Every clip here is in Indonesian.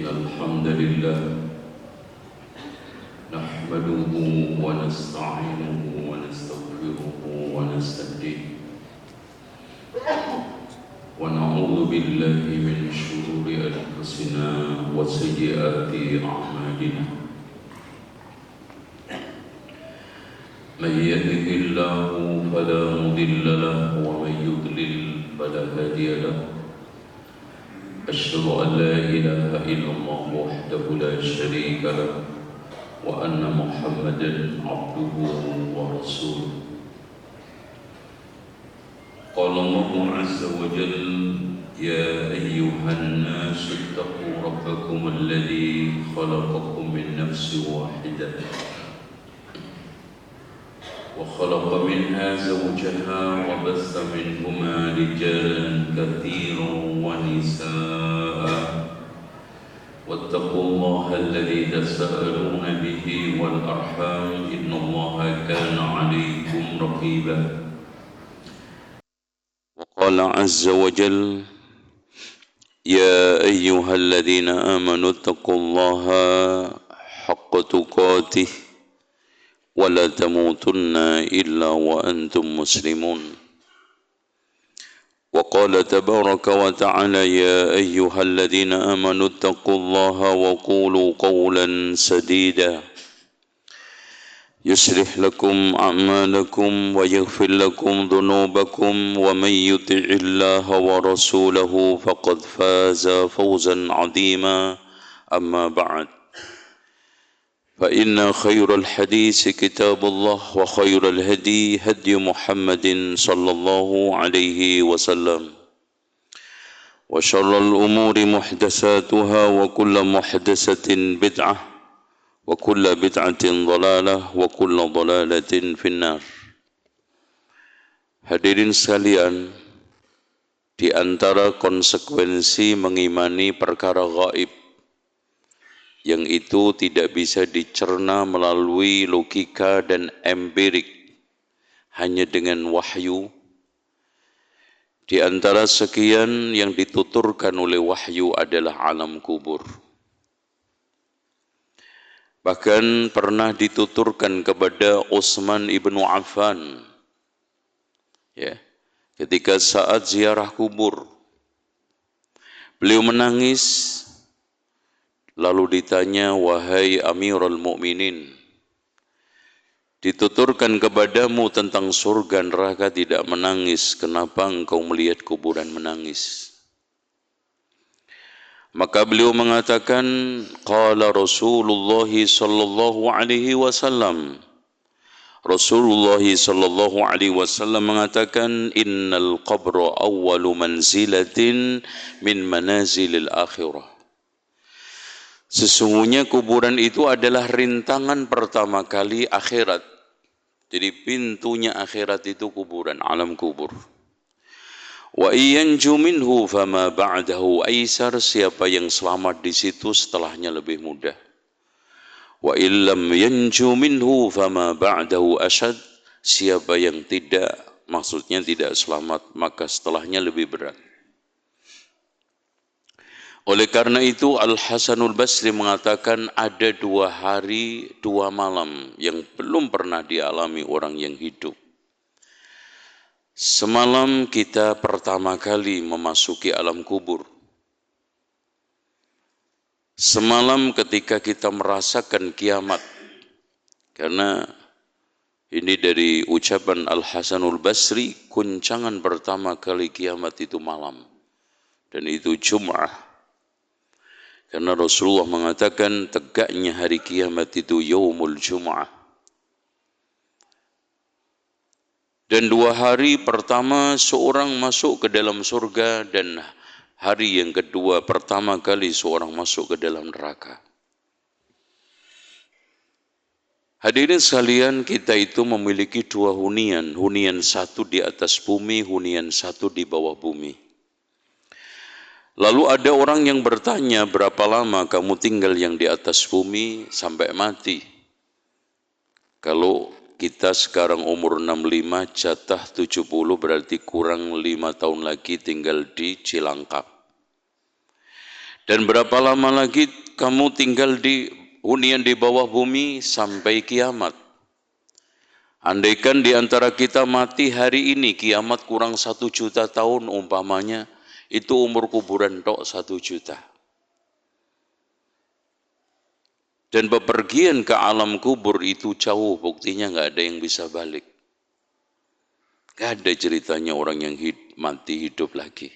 الحمد لله نحمده ونستعينه ونستغفره ونستهديه ونعوذ بالله من شرور أنفسنا وسيئات أعمالنا من يهده الله فلا مضل له ومن يضلل فلا هادي له أشهد أن لا إله إلا الله وحده لا شريك له وأن محمدا عبده ورسوله قال الله عز وجل يا أيها الناس اتقوا ربكم الذي خلقكم من نفس واحدة وخلق منها زوجها وبث منهما رجالا كثيرا ونساء واتقوا الله الذي تساءلون به والأرحام إن الله كان عليكم رقيبا وقال عز وجل يا أيها الذين آمنوا اتقوا الله حق تقاته ولا تموتن إلا وأنتم مسلمون وقال تبارك وتعالى يا أيها الذين آمنوا اتقوا الله وقولوا قولا سديدا يصلح لكم أعمالكم ويغفر لكم ذنوبكم ومن يطع الله ورسوله فقد فاز فوزا عظيما أما بعد فإن خير الحديث كتاب الله وخير الهدي هدي محمد صلى الله عليه وسلم وشر الأمور محدثاتها وكل محدثة بدعة وكل بدعة ضلالة وكل ضلالة في النار. Hadirin sekalian, di antara konsekuensi mengimani perkara gaib yang itu tidak bisa dicerna melalui logika dan empirik, hanya dengan wahyu. Di antara sekian yang dituturkan oleh wahyu adalah alam kubur. Bahkan pernah dituturkan kepada Utsman ibnu Affan, ya, ketika saat ziarah kubur, beliau menangis. Lalu ditanya, wahai Amirul Mukminin, dituturkan kepadamu tentang surga neraka tidak menangis, kenapa engkau melihat kuburan menangis? Maka beliau mengatakan, qala Rasulullah sallallahu alaihi wasallam. Rasulullah sallallahu alaihi wasallam mengatakan, innal qabra awwalu manzilatin min manazilil akhirah. Sesungguhnya kuburan itu adalah rintangan pertama kali akhirat. Jadi pintunya akhirat itu kuburan, alam kubur. Wa iyanju minhu fama ba'dahu aisar, siapa yang selamat di situ setelahnya lebih mudah. Wa illam yanju minhu fama ba'dahu ashad, siapa yang tidak, maksudnya tidak selamat, maka setelahnya lebih berat. Oleh karena itu Al-Hasanul Basri mengatakan ada 2 hari 2 malam yang belum pernah dialami orang yang hidup. Semalam kita pertama kali memasuki alam kubur. Semalam ketika kita merasakan kiamat. Karena ini dari ucapan Al-Hasanul Basri, guncangan pertama kali kiamat itu malam. Dan itu Jum'ah. Karena Rasulullah mengatakan tegaknya hari kiamat itu yaumul Jum'ah. Dan 2 hari pertama seorang masuk ke dalam surga, dan hari yang kedua pertama kali seorang masuk ke dalam neraka. Hadirin sekalian, kita itu memiliki 2 hunian. Hunian 1 di atas bumi, hunian 1 di bawah bumi. Lalu ada orang yang bertanya, berapa lama kamu tinggal yang di atas bumi sampai mati? Kalau kita sekarang umur 65, jatah 70, berarti kurang 5 tahun lagi tinggal di Cilangkap. Dan berapa lama lagi kamu tinggal di hunian di bawah bumi sampai kiamat. Andaikan di antara kita mati hari ini, kiamat kurang 1 juta tahun umpamanya, itu umur kuburan tok 1 juta. Dan bepergian ke alam kubur itu jauh, buktinya nggak ada yang bisa balik. Nggak ada ceritanya orang yang mati hidup lagi.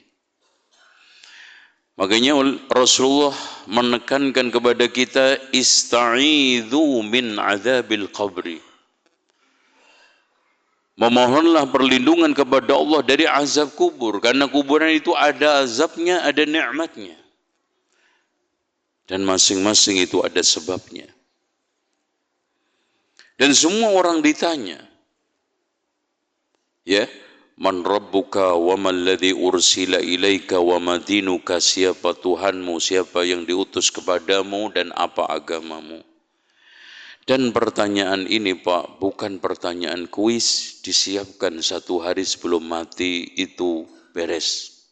Makanya Rasulullah menekankan kepada kita, ista'idhu min adzabil qabri. Memohonlah perlindungan kepada Allah dari azab kubur, karena kuburan itu ada azabnya, ada nikmatnya. Dan masing-masing itu ada sebabnya. Dan semua orang ditanya, ya, man rabbuka wa man ladzi ursila ilaika wa madinuka, siapa Tuhanmu, siapa yang diutus kepadamu, dan apa agamamu. Dan pertanyaan ini Pak, bukan pertanyaan kuis, disiapkan 1 hari sebelum mati itu beres.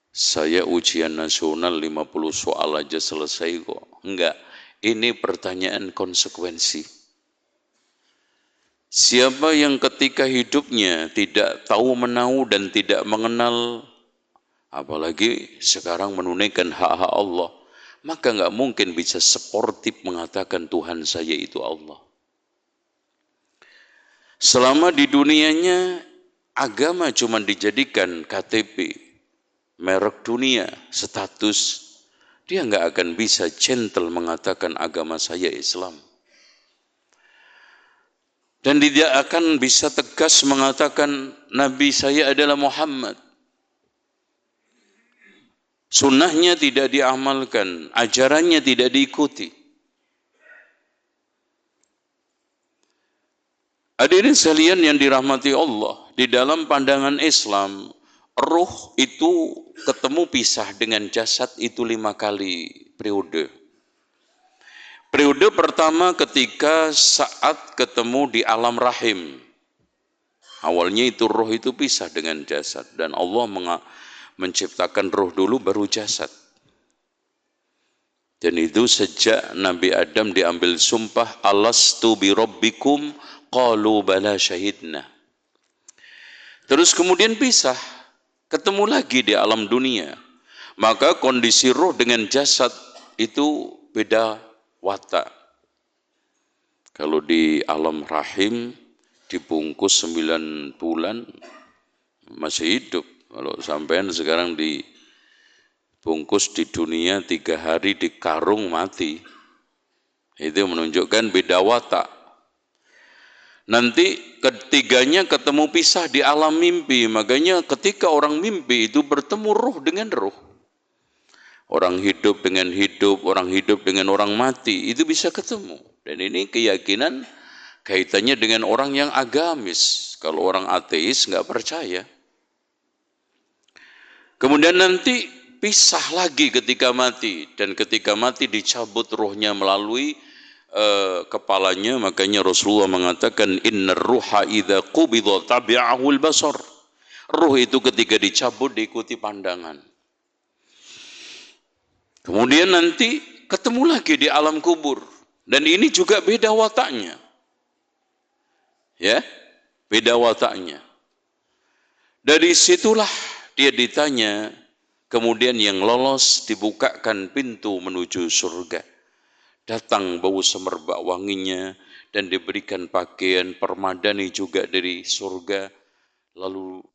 Saya ujian nasional 50 soal aja selesai kok. Enggak, ini pertanyaan konsekuensi. Siapa yang ketika hidupnya tidak tahu menahu dan tidak mengenal, apalagi sekarang menunaikan hak-hak Allah, maka enggak mungkin bisa sportif mengatakan Tuhan saya itu Allah. Selama di dunianya, agama cuma dijadikan KTP, merek dunia, status, dia enggak akan bisa gentle mengatakan agama saya Islam. Dan tidak akan bisa tegas mengatakan Nabi saya adalah Muhammad. Sunnahnya tidak diamalkan, ajarannya tidak diikuti. Hadirin sekalian yang dirahmati Allah, di dalam pandangan Islam, ruh itu ketemu pisah dengan jasad itu 5 kali periode. Periode pertama ketika saat ketemu di alam rahim. Awalnya itu roh itu pisah dengan jasad. Dan Allah menciptakan roh dulu baru jasad. Dan itu sejak Nabi Adam diambil sumpah, alastu bi rabbikum, qalu bala syahidna. Terus kemudian pisah, ketemu lagi di alam dunia. Maka kondisi roh dengan jasad itu beda watak. Kalau di alam rahim dibungkus 9 bulan masih hidup. Kalau sampean sekarang dibungkus di dunia 3 hari di karung mati. Itu menunjukkan beda watak. Nanti ketiganya ketemu pisah di alam mimpi. Makanya ketika orang mimpi itu bertemu roh dengan roh. Orang hidup dengan hidup, orang hidup dengan orang mati, itu bisa ketemu. Dan ini keyakinan kaitannya dengan orang yang agamis. Kalau orang ateis nggak percaya. Kemudian nanti pisah lagi ketika mati. Dan ketika mati dicabut rohnya melalui kepalanya. Makanya Rasulullah mengatakan, innar ruha idza qubidha tabi'ahu al-basar. Ruh itu ketika dicabut diikuti pandangan. Kemudian nanti ketemu lagi di alam kubur. Dan ini juga beda wataknya. Ya, beda wataknya. Dari situlah dia ditanya, kemudian yang lolos dibukakan pintu menuju surga. Datang bau semerbak wanginya dan diberikan pakaian permadani juga dari surga. Lalu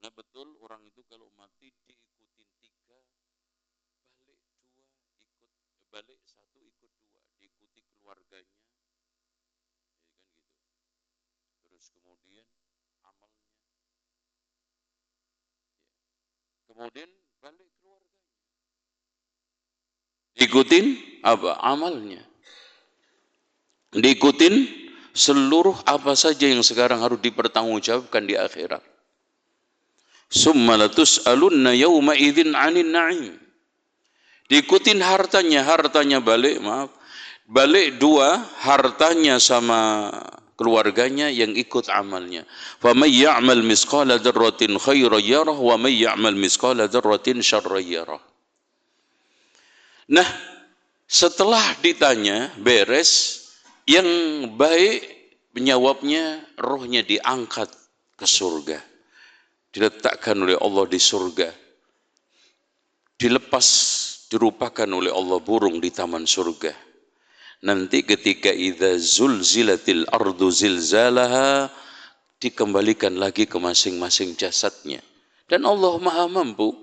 nah betul orang itu kalau mati diikutin 3, balik 1 ikut 2, diikuti keluarganya, ya kan gitu. Terus kemudian amalnya, ya. Kemudian balik keluarganya, diikutin apa? Amalnya, diikutin seluruh apa saja yang sekarang harus dipertanggungjawabkan di akhirat. Summa latus'alunna yawma idzin 'anil na'im. Diikutin hartanya balik, balik dua, hartanya sama keluarganya yang ikut amalnya. Fa may ya'mal misqala dzarratin khairan yarah wa may ya'mal misqala dzarratin syarran yarah. Nah, setelah ditanya beres, yang baik menjawabnya rohnya diangkat ke surga. Diletakkan oleh Allah di surga. Dilepas, dirupakan oleh Allah burung di taman surga. Nanti ketika idza zulzilatil ardu zilzalaha, dikembalikan lagi ke masing-masing jasadnya. Dan Allah Maha mampu.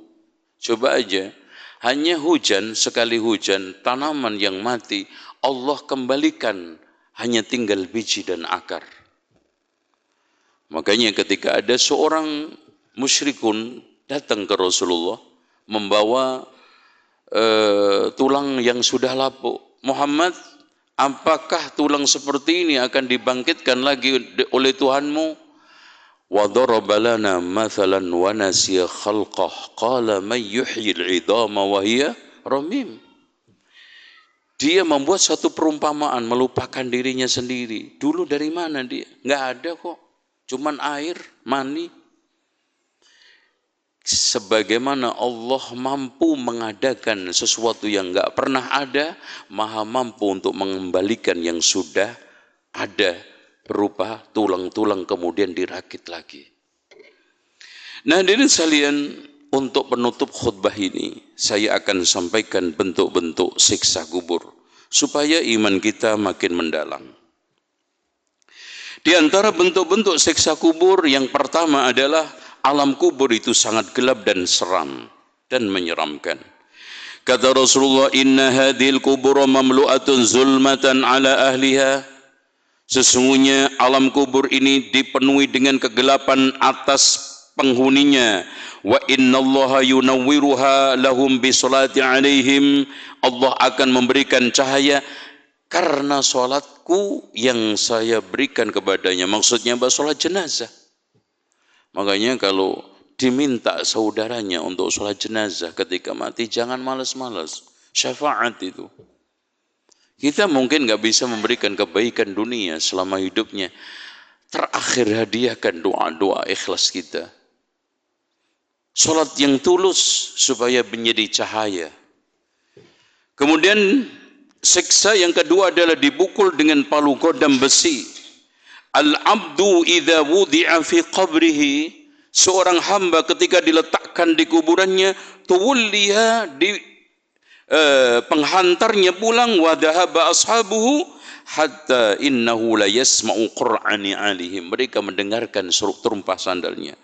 Coba aja, hanya hujan, sekali hujan, tanaman yang mati, Allah kembalikan, hanya tinggal biji dan akar. Makanya ketika ada seorang musyrikun datang ke Rasulullah membawa tulang yang sudah lapuk. Muhammad, apakah tulang seperti ini akan dibangkitkan lagi oleh Tuhanmu? Wa daraba lana mathalan wa nasiya khalqah qala may yuhyil 'idhama wa hiya ramim. Dia membuat satu perumpamaan, melupakan dirinya sendiri. Dulu dari mana dia? Enggak ada kok. Cuman air, mani. Sebagaimana Allah mampu mengadakan sesuatu yang enggak pernah ada, Maha mampu untuk mengembalikan yang sudah ada berupa tulang-tulang kemudian dirakit lagi. Nah, hadirin sekalian, untuk penutup khutbah ini, saya akan sampaikan bentuk-bentuk siksa kubur supaya iman kita makin mendalam. Di antara bentuk-bentuk siksa kubur yang pertama adalah alam kubur itu sangat gelap dan seram dan menyeramkan. Kata Rasulullah, inna hadhil kubur mamlu'atun zulmatan ala ahliha. Sesungguhnya alam kubur ini dipenuhi dengan kegelapan atas penghuninya. Wa innallaha yunawwiruha lahum bisolati alaihim. Allah akan memberikan cahaya karena solatku yang saya berikan kepadanya. Maksudnya solat jenazah. Makanya kalau diminta saudaranya untuk solat jenazah ketika mati, jangan malas-malas. Syafaat itu. Kita mungkin nggak bisa memberikan kebaikan dunia selama hidupnya. Terakhir hadiahkan doa-doa ikhlas kita. Salat yang tulus supaya menjadi cahaya. Kemudian siksa yang kedua adalah dipukul dengan palu godam besi. Al-abdu idza wudi'a fi qabrihi, seorang hamba ketika diletakkan di kuburannya, tuwliya penghantarnya pulang, wa dhahaba ashabuhu hatta innahu la yasma'u qur'ani alihim. Mereka mendengarkan seruk terumpah sandalnya.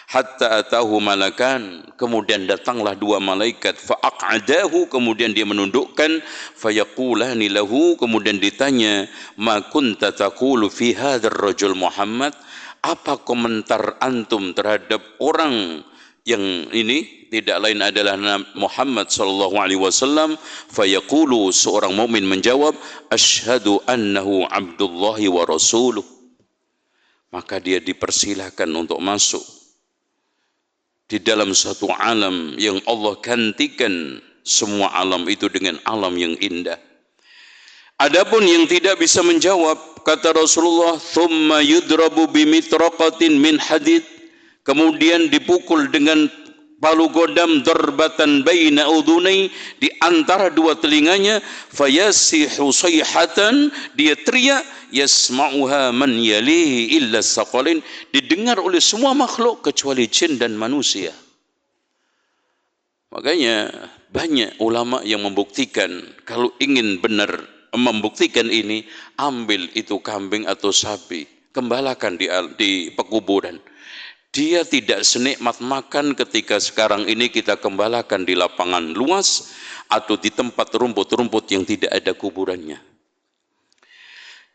Hatta atahu malakan, kemudian datanglah dua malaikat, fa'aq'adahu, kemudian dia menundukkan, fayaqulani lahu, kemudian ditanya, ma kunta taqulu fi hadzal rajul Muhammad, apa komentar antum terhadap orang yang ini? Tidak lain adalah Muhammad sallallahu alaihi wasallam. Fayaqulu, seorang mukmin menjawab, asyhadu annahu abdullahi wa rasuluh. Maka dia dipersilahkan untuk masuk di dalam satu alam yang Allah gantikan semua alam itu dengan alam yang indah. Adapun yang tidak bisa menjawab, kata Rasulullah, thumma yudrabu bimitraqatin min hadid, kemudian dipukul dengan palu godam darbatan baina udhunai, di antara dua telinganya, fayasihu sayhatan, dia teriak, yasma'uha man yalihi illa saqalin, didengar oleh semua makhluk kecuali jin dan manusia. Makanya banyak ulama yang membuktikan, kalau ingin benar membuktikan ini, ambil itu kambing atau sapi, gembalakan di pekuburan. Dia tidak senikmat makan ketika sekarang ini kita gembalakan di lapangan luas atau di tempat rumput-rumput yang tidak ada kuburannya.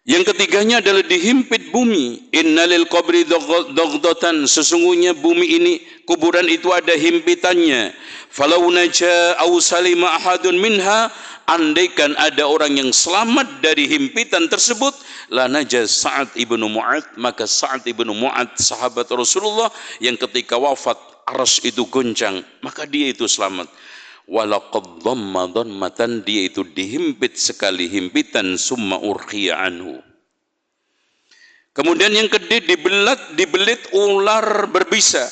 Yang ketiganya adalah dihimpit bumi. Innalil qabri daghdatan, sesungguhnya bumi ini, kuburan itu ada himpitannya. Falau naja aw salima ahadun minha, andaikan ada orang yang selamat dari himpitan tersebut, la naja Sa'ad ibnu Mu'ad, maka Sa'ad ibnu Mu'ad, sahabat Rasulullah yang ketika wafat arsy itu goncang, maka dia itu selamat. Walaqad dhamma dhammatan, dia itu dihimpit sekali himpitan, summa urqiya anhu. Kemudian yang kedua, dibelit ular berbisa.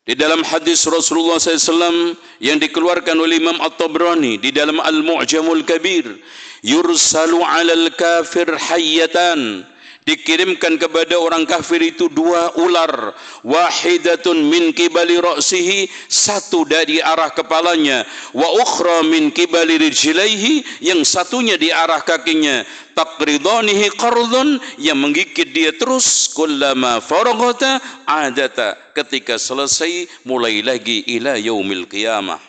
Di dalam hadis Rasulullah SAW yang dikeluarkan oleh Imam At-Tabrani di dalam Al-Mu'jamul Kabir, yursalu 'alal kafir hayyatan, dikirimkan kepada orang kafir itu dua ular, wahidatun min qibali ra'sihi, satu dari arah kepalanya, wa ukhra min qibali rijlaihi, yang satunya di arah kakinya, taqridanihi qardun, yang menggigit dia terus, kullama faragata adata, ketika selesai mulai lagi ila yaumil qiyamah.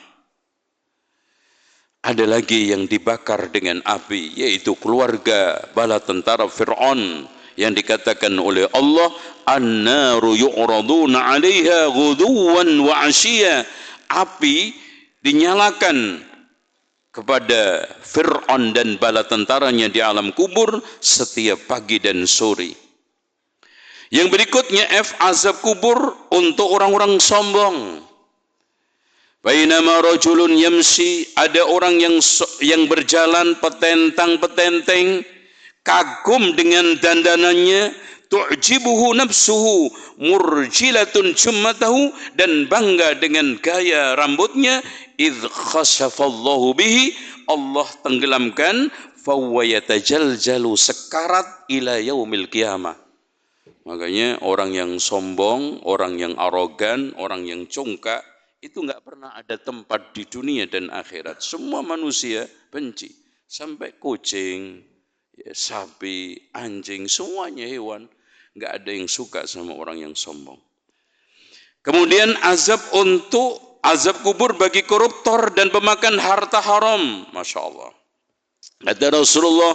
Ada lagi yang dibakar dengan api, yaitu keluarga bala tentara Fir'aun, yang dikatakan oleh Allah, an-naru yu'raduna 'alaiha ghuduwan wa 'ashiyya, api dinyalakan kepada Fir'aun dan bala tentaranya di alam kubur setiap pagi dan sore. Yang berikutnya azab kubur untuk orang-orang sombong. Bainama rajulun yamsi, ada orang yang berjalan petentang-petenteng, kagum dengan dandanannya, tu'jibuhu nafsuhu murjilatun jummatahu, dan bangga dengan gaya rambutnya, idh khashafallahu bihi, Allah tenggelamkan, fahuwa yatajaljalu, sekarat ila yaumil qiyamah. Makanya orang yang sombong, orang yang arogan, orang yang congkak, itu enggak pernah ada tempat di dunia dan akhirat. Semua manusia benci, sampai kucing, ya, sapi, anjing, semuanya hewan, enggak ada yang suka sama orang yang sombong. Kemudian azab kubur bagi koruptor dan pemakan harta haram. Masya Allah. Kata Rasulullah,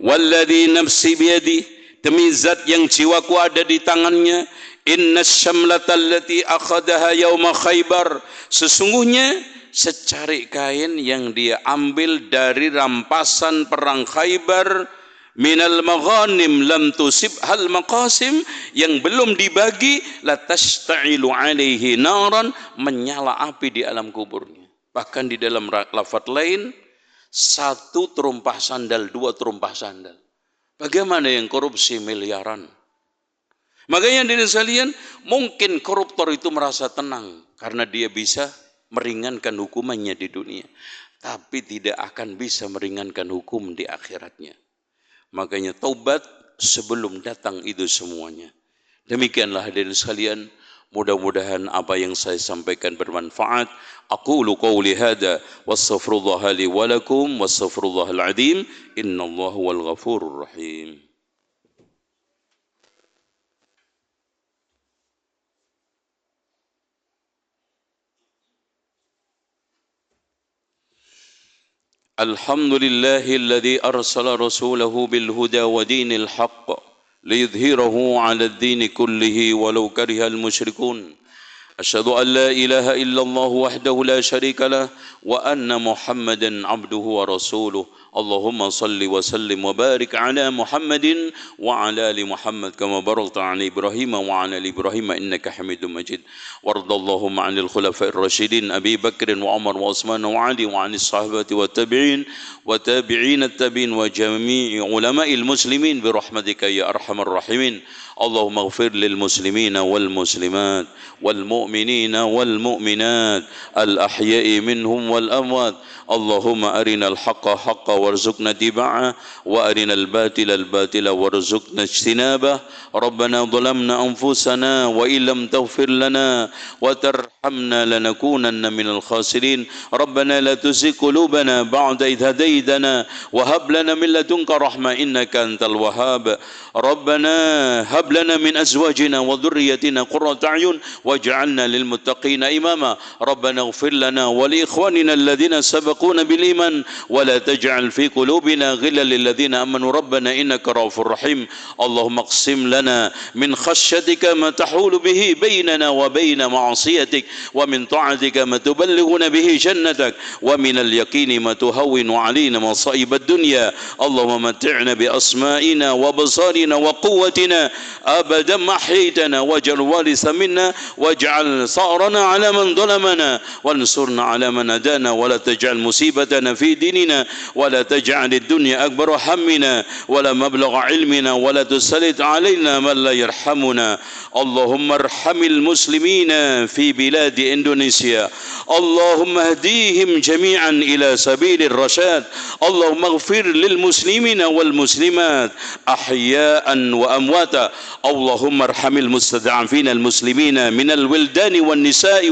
walladhi nafsi biyadi, demi zat yang jiwaku ada di tangannya, inna syamlata allati akhadaha yawma Khaybar, sesungguhnya secarik kain yang dia ambil dari rampasan perang Khaybar, minal maghanim lam tusibhal maqasim, yang belum dibagi, latashta'ilu alaihi naran, menyala api di alam kuburnya. Bahkan di dalam lafaz lain, satu terumpah sandal, dua terumpah sandal. Bagaimana yang korupsi miliaran? Makanya dari sekalian, mungkin koruptor itu merasa tenang karena dia bisa meringankan hukumannya di dunia, tapi tidak akan bisa meringankan hukum di akhiratnya. Makanya taubat sebelum datang itu semuanya. Demikianlah hadirin sekalian, mudah-mudahan apa yang saya sampaikan bermanfaat. Aqulu qawli hadza wastaghfirullah li wa lakum wastaghfirullahal azim, innallaha wal ghafurur rahim. الحمد لله الذي أرسل رسوله بالهدى ودين الحق ليظهره على الدين كله ولو كره المشركون. أشهد أن لا إله إلا الله وحده لا شريك له وأن محمدا عبده ورسوله. اللهم صل وسلم وبارك على محمد وعلى آل محمد كما باركت على إبراهيم وعلى آل إبراهيم إنك حميد مجيد. وارض اللهم عن الخلفاء الراشدين أبي بكر وعمر وعثمان وعلي وعن الصحابة والتابعين وتابعين التابعين وجميع علماء المسلمين برحمتك يا أرحم الراحمين. اللهم اغفر للمسلمين والمسلمات والمؤمنين والمؤمنات الأحياء منهم والأموات. اللهم أرنا الحق حقا وارزقنا اتباعه وأرنا الباطل الباطل وارزقنا اجتنابه. ربنا ظلمنا أنفسنا وإن لم تغفر لنا وترحمنا لنكونن من الخاسرين. ربنا لا تزغ قلوبنا بعد إذ هديتنا وهب لنا من لدنك رحمة إنك أنت الوهاب. ربنا هب لنا من أزواجنا وذريتنا قرة أعين واجعلنا للمتقين إماما. ربنا اغفر لنا ولإخواننا الذين سبقونا بالإيمان ولا تجعل في قلوبنا غلا للذين آمنوا ربنا إنك رؤوف رحيم. اللهم اقسم لنا من خشيتك ما تحول به بيننا وبين معصيتك ومن طاعتك ما تبلغنا به جنتك ومن اليقين ما تهون علينا مصائب الدنيا. اللهم متعنا بأسمائنا وبصارنا وقوتنا أبدا ما أحييتنا واجعل الوارث منا واجعل تجعل ثأرنا على من ظلمنا وانصرنا على من أدانا ولا تجعل مصيبتنا في ديننا ولا تجعل الدنيا أكبر همنا ولا مبلغ علمنا ولا تسلط علينا من لا يرحمنا. اللهم ارحم المسلمين في بلاد إندونيسيا، اللهم اهديهم جميعا إلى سبيل الرشاد. اللهم اغفر للمسلمين والمسلمات أحياء وأمواتا. اللهم ارحم المستضعفين المسلمين من الولدان والنساء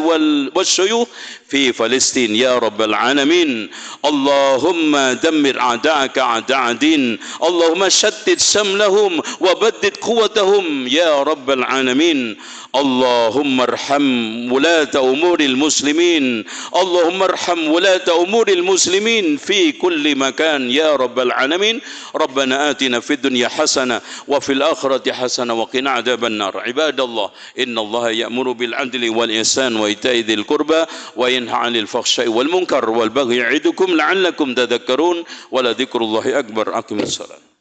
والشيوخ في فلسطين يا رب العالمين. اللهم دمر أعداءك أعداء الدين، اللهم شتت شملهم وبدد قوتهم يا رب العالمين. اللهم ارحم ولاة أمور المسلمين، اللهم ارحم ولاة أمور المسلمين في كل مكان يا رب العالمين. ربنا آتنا في الدنيا حسنة وفي الآخرة حسنة وقنا عذاب النار. عباد الله، إن الله يأمر بالعدل والإحسان وإيتاء ذي القربى وينهى عن الفحشاء والمنكر والبغي يعظكم لعلكم تذكرون ولذكر الله أكبر. أقم الصلاة.